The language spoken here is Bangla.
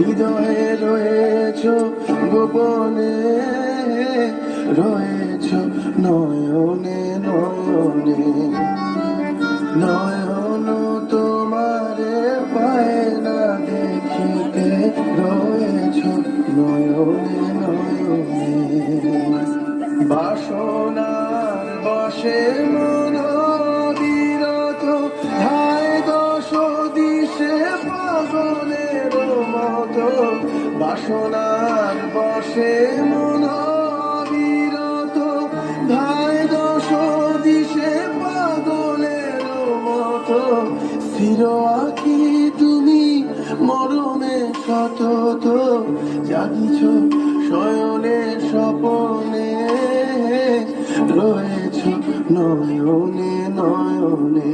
হৃদয়ে রয়েছ গোপনে, রয়েছ নয়নে নয়নে। নয়ন তোমারে পায় না দেখিতে, রয়েছ নয়নে নয়নে। বাসনার বশে মন বিরত, ধায় দশ দিশে পাগলের মতো। বাসনার বশে মন বিরত, ধায় দশ দিশে পাগলের মতো। স্থির আঁখি তুমি মরমে সতত, জাগিছ শয়নে স্বপনে, রয়েছ নয়নে নয়নে।